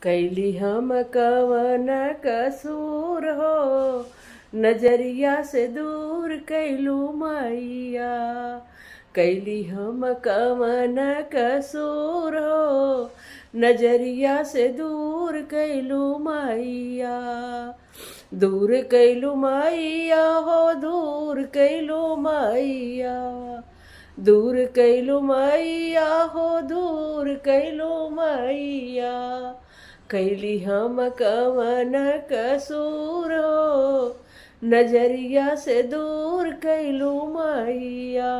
कैली हम कवन कसूर हो, नजरिया से दूर कैलू मैया। कैली हम कवन कसूर हो, नजरिया से दूर कैलू मैया। दूर कैलू मैया हो, दूर कैलू मैया। दूर कैलू मैया हो, दूर कैलू मैया। कैली हम कवन कसूर हो, नजरिया से दूर कैलू मैया।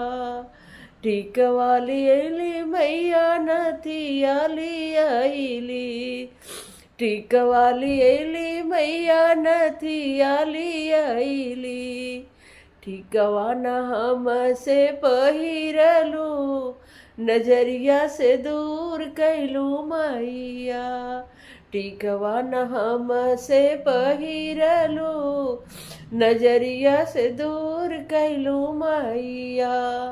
टीक वाली अली मैया, नथिया ली अली। टीक वाली अली मैया, नथिया ली अली। ठीकवा न हमसे पहिरलू, नजरिया से दूर कैलू मैया। ठीकवा न हमसे पहिरलू, नजरिया से दूर कैलू मैया।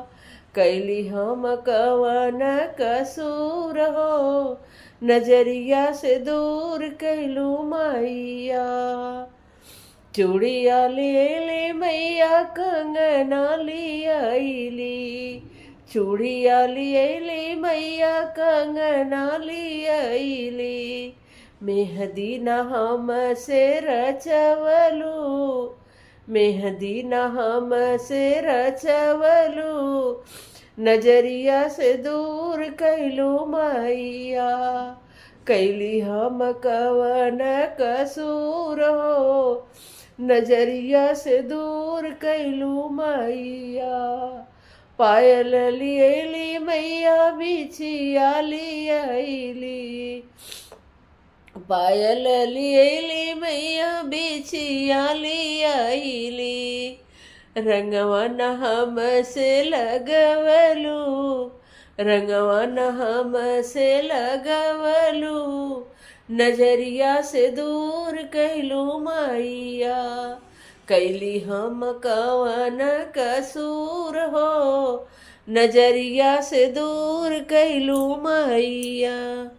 कैली हम कवन कसूर हो, नजरिया से दूर कैलू मैया। चूड़िया ले मैया, कंगना लियाली। चूड़िया ले मैया, कंगना लियाली। मेहंदी न हमसे रचवलू, मेहंदी न हमसे रचवलू, नजरिया से दूर कैलू मैया। कैली हम कवन कसूर हो, नजरिया से दूर कैलू मैया। पायल लियली मैया, बिछिया लियली। पायल लियली मैया, बिछिया लियली। रंगवा न हमसे लगवलू, रंगवा न हमसे लगवलू, नजरिया से दूर कैलू मैया। कैली हम कवन कसूर हो, नजरिया से दूर कैलू मैया।